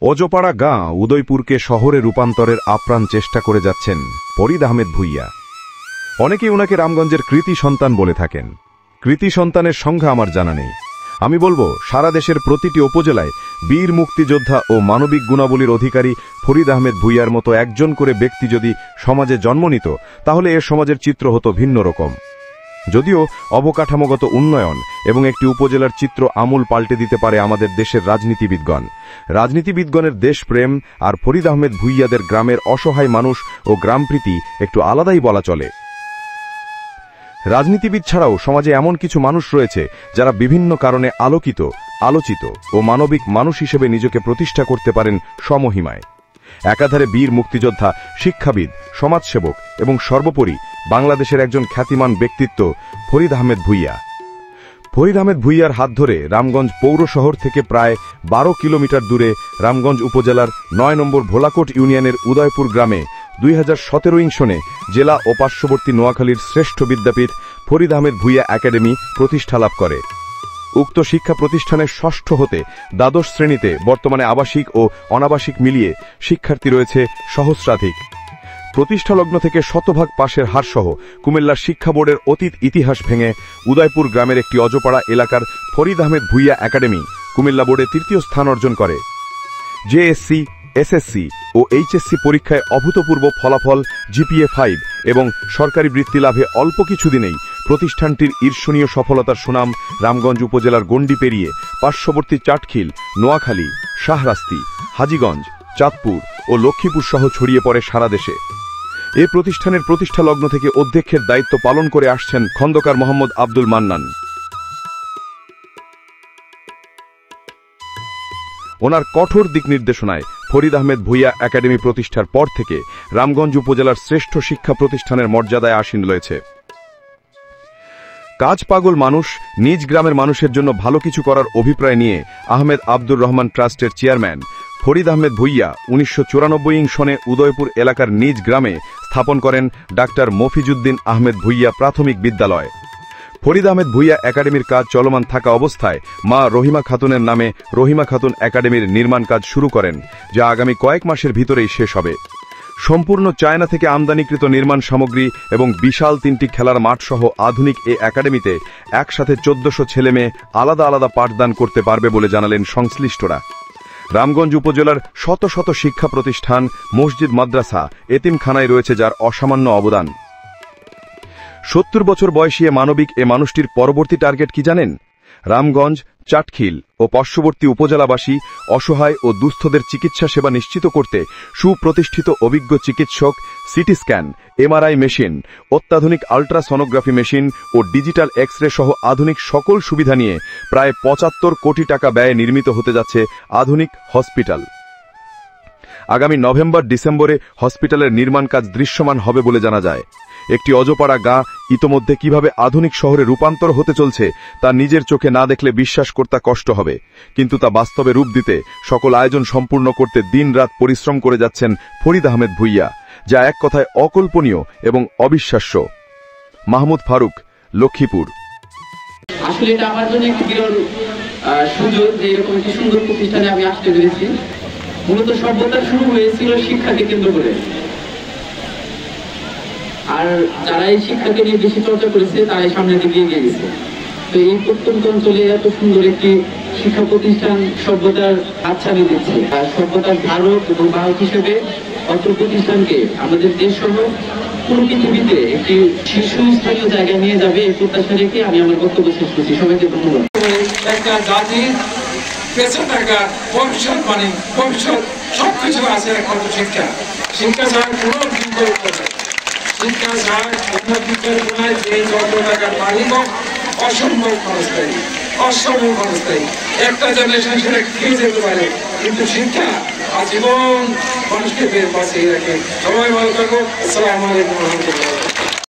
অজপাড়া গাঁ উদয়পুরকে শহরে রূপান্তরের আপ্রাণ চেষ্টা করে যাচ্ছেন ফরিদ আহমেদ ভূঁইয়া। অনেকেই ওনাকে রামগঞ্জের কৃতি সন্তান বলে থাকেন। কৃতি সন্তানের সংখ্যা আমার জানা নেই। আমি বলবো, সারা দেশের প্রতিটি উপজেলায় বীর মুক্তিযোদ্ধা ও মানবিক গুণাবলীর অধিকারী ফরিদ আহমেদ ভূঁইয়ার মতো একজন করে ব্যক্তি যদি সমাজে জন্ম নিত, তাহলে এ সমাজের চিত্র হতো ভিন্ন রকম। যদিও অবকাঠামোগত উন্নয়ন এবং একটি উপজেলার চিত্র আমূল পাল্টে দিতে পারে আমাদের দেশের রাজনীতিবিদগণের দেশপ্রেম আর ফরিদ আহমেদ ভূঁইয়াদের গ্রামের অসহায় মানুষ ও গ্রামপ্রীতি একটু আলাদাই বলা চলে। রাজনীতিবিদ ছাড়াও সমাজে এমন কিছু মানুষ রয়েছে যারা বিভিন্ন কারণে আলোচিত ও মানবিক মানুষ হিসেবে নিজেকে প্রতিষ্ঠা করতে পারেন সমহিমায়। একাধারে বীর মুক্তিযোদ্ধা, শিক্ষাবিদ, সমাজসেবক এবং সর্বোপরি বাংলাদেশের একজন খ্যাতিমান ব্যক্তিত্ব ফরিদ আহমেদ ভূঁইয়া। ফরিদ আহমেদ ভূঁইয়ার হাত ধরে রামগঞ্জ পৌর শহর থেকে প্রায় 12 কিলোমিটার দূরে রামগঞ্জ উপজেলার 9 নম্বর ভোলাকোট ইউনিয়নের উদয়পুর গ্রামে 2017 সনে জেলা ও পার্শ্ববর্তী নোয়াখালীর শ্রেষ্ঠ বিদ্যাপীঠ ফরিদ আহমেদ ভূঁইয়া একাডেমি প্রতিষ্ঠা লাভ করে। উক্ত শিক্ষা প্রতিষ্ঠানের ষষ্ঠ হতে দ্বাদশ শ্রেণীতে বর্তমানে আবাসিক ও অনাবাসিক মিলিয়ে শিক্ষার্থী রয়েছে সহস্রাধিক। প্রতিষ্ঠালগ্ন থেকে শতভাগ পাশের হারসহ কুমিল্লার শিক্ষা বোর্ডের অতীত ইতিহাস ভেঙে উদয়পুর গ্রামের একটি অজপাড়া এলাকার ফরিদ আহমেদ ভূঁইয়া একাডেমি কুমিল্লা বোর্ডে তৃতীয় স্থান অর্জন করে। জেএসসি, এসএসসি ও এইচএসসি পরীক্ষায় অভূতপূর্ব ফলাফল, জিপিএ 5 এবং সরকারি বৃত্তি লাভে অল্প কিছুদিনেই প্রতিষ্ঠানটির ঈর্ষণীয় সফলতার সুনাম রামগঞ্জ উপজেলার গণ্ডি পেরিয়ে পার্শ্ববর্তী চাটখিল, নোয়াখালী, শাহরাস্তি, হাজীগঞ্জ, চাঁদপুর ও লক্ষ্মীপুর সহ ছড়িয়ে পড়ে সারা দেশে। এ প্রতিষ্ঠানের প্রতিষ্ঠালগ্ন থেকে অধ্যক্ষের দায়িত্ব পালন করে আসছেন খন্দকার মোহাম্মদ আব্দুল মান্নান। ওনার কঠোর দিক নির্দেশনায় ফরিদ আহমেদ ভূঁইয়া একাডেমি প্রতিষ্ঠার পর থেকে রামগঞ্জ উপজেলার শ্রেষ্ঠ শিক্ষা প্রতিষ্ঠানের মর্যাদায় আসীন রয়েছে। কাজ পাগল মানুষ নিজ গ্রামের মানুষের জন্য ভালো কিছু করার অভিপ্রায় নিয়ে আহমেদ আব্দুর রহমান ট্রাস্টের চেয়ারম্যান ফরিদ আহমেদ ভূঁইয়া 1994 সনে উদয়পুর এলাকার নিজ গ্রামে স্থাপন করেন ডাক্তার মফিজউদ্দিন আহমেদ ভূঁইয়া প্রাথমিক বিদ্যালয়। ফরিদ আহমেদ ভূঁইয়া একাডেমির কাজ চলমান থাকা অবস্থায় মা রহিমা খাতুনের নামে রহিমা খাতুন একাডেমির নির্মাণ কাজ শুরু করেন, যা আগামী কয়েক মাসের ভিতরেই শেষ হবে। সম্পূর্ণ চায়না থেকে আমদানিকৃত নির্মাণ সামগ্রী এবং বিশাল 3টি খেলার মাঠ সহ আধুনিক এ একাডেমিতে একসাথে 1400 ছেলেমেয়ে আলাদা আলাদা পাঠদান করতে পারবে বলে জানালেন সংশ্লিষ্টরা। রামগঞ্জ উপজেলার শত শত শিক্ষা প্রতিষ্ঠান, মসজিদ, মাদ্রাসা, এতিমখানায় রয়েছে যার অসামান্য অবদান। 70 বছর বয়সী মানবিক এ মানুষটির পরবর্তী টার্গেট কি জানেন? রামগঞ্জ, চাটখিল ও পার্শ্ববর্তী উপজেলাবাসী অসহায় ও দুস্থদের চিকিৎসা সেবা নিশ্চিত করতে সুপ্রতিষ্ঠিত অভিজ্ঞ চিকিৎসক, সিটি স্ক্যান, এমআরআই মেশিন, অত্যাধুনিক আল্ট্রাসনোগ্রাফি মেশিন ও ডিজিটাল এক্স-রে সহ আধুনিক সকল সুবিধা নিয়ে প্রায় 75 কোটি টাকা ব্যয়ে নির্মিত হতে যাচ্ছে আধুনিক হসপিটাল। আগামী নভেম্বর-ডিসেম্বরে হসপিটালের নির্মাণ কাজ দৃশ্যমান হবে বলে জানা যায়। একটি অজপাড়া গাঁ ইতোমধ্যে কিভাবে আধুনিক শহরে রূপান্তর হতে চলছে তা নিজের চোখে না দেখলে বিশ্বাস করতে কষ্ট হবে, কিন্তু তা বাস্তবে রূপ দিতে সকল আয়োজন সম্পূর্ণ করতে দিনরাত পরিশ্রম করে যাচ্ছেন ফরিদ আহমেদ ভূঁইয়া, যা এক কথায় অকল্পনীয় এবং অবিশ্বাস্য। মাহমুদ ফারুক, লক্ষ্মীপুর। আসলে এটা আমার জন্য একটি বিরল সুযোগ যে এরকম একটি সুন্দর প্রতিষ্ঠানে আমি আসতে পেরেছি। মূলত সভ্যতা শুরু হয়েছিল শিক্ষাকে কেন্দ্র করে, আর যারা এই শিক্ষাকে নিয়ে বেশি চর্চা করেছে তারাই সামনের দিকে এগিয়ে গেছে। তো এই প্রত্যন্ত অঞ্চলে এত সুন্দর একটি শিক্ষা প্রতিষ্ঠান সভ্যতার আচ্ছাদন দিচ্ছে, আর সভ্যতার ধারক এবং বাহক হিসেবে অত্র প্রতিষ্ঠানকে আমাদের দেশ সহ পুরো পৃথিবীতে একটি শীর্ষস্থানীয় জায়গায় নিয়ে যাবে এই প্রত্যাশা রেখে আমি আমার বক্তব্য শেষ করছি। সবাইকে ধন্যবাদ। একটা জাতির পেছনে থাকা ভবিষ্যৎ, মানে ভবিষ্যৎ সবকিছু আছে একমাত্র শিক্ষা। শিক্ষা ছাড়া কোনো শিক্ষা ছাড়া শিক্ষার গুণায় যে যত টাকার মালিক অসম্ভব ক্ষণস্থায়ী। একটা জেনারেশন সেটা খেয়ে যেতে পারে, কিন্তু শিক্ষা আজীবন মানুষকে বাঁচিয়ে রাখে। সবাই ভালো থাকো। আসসালামু আলাইকুম রহমতুল্লাহ।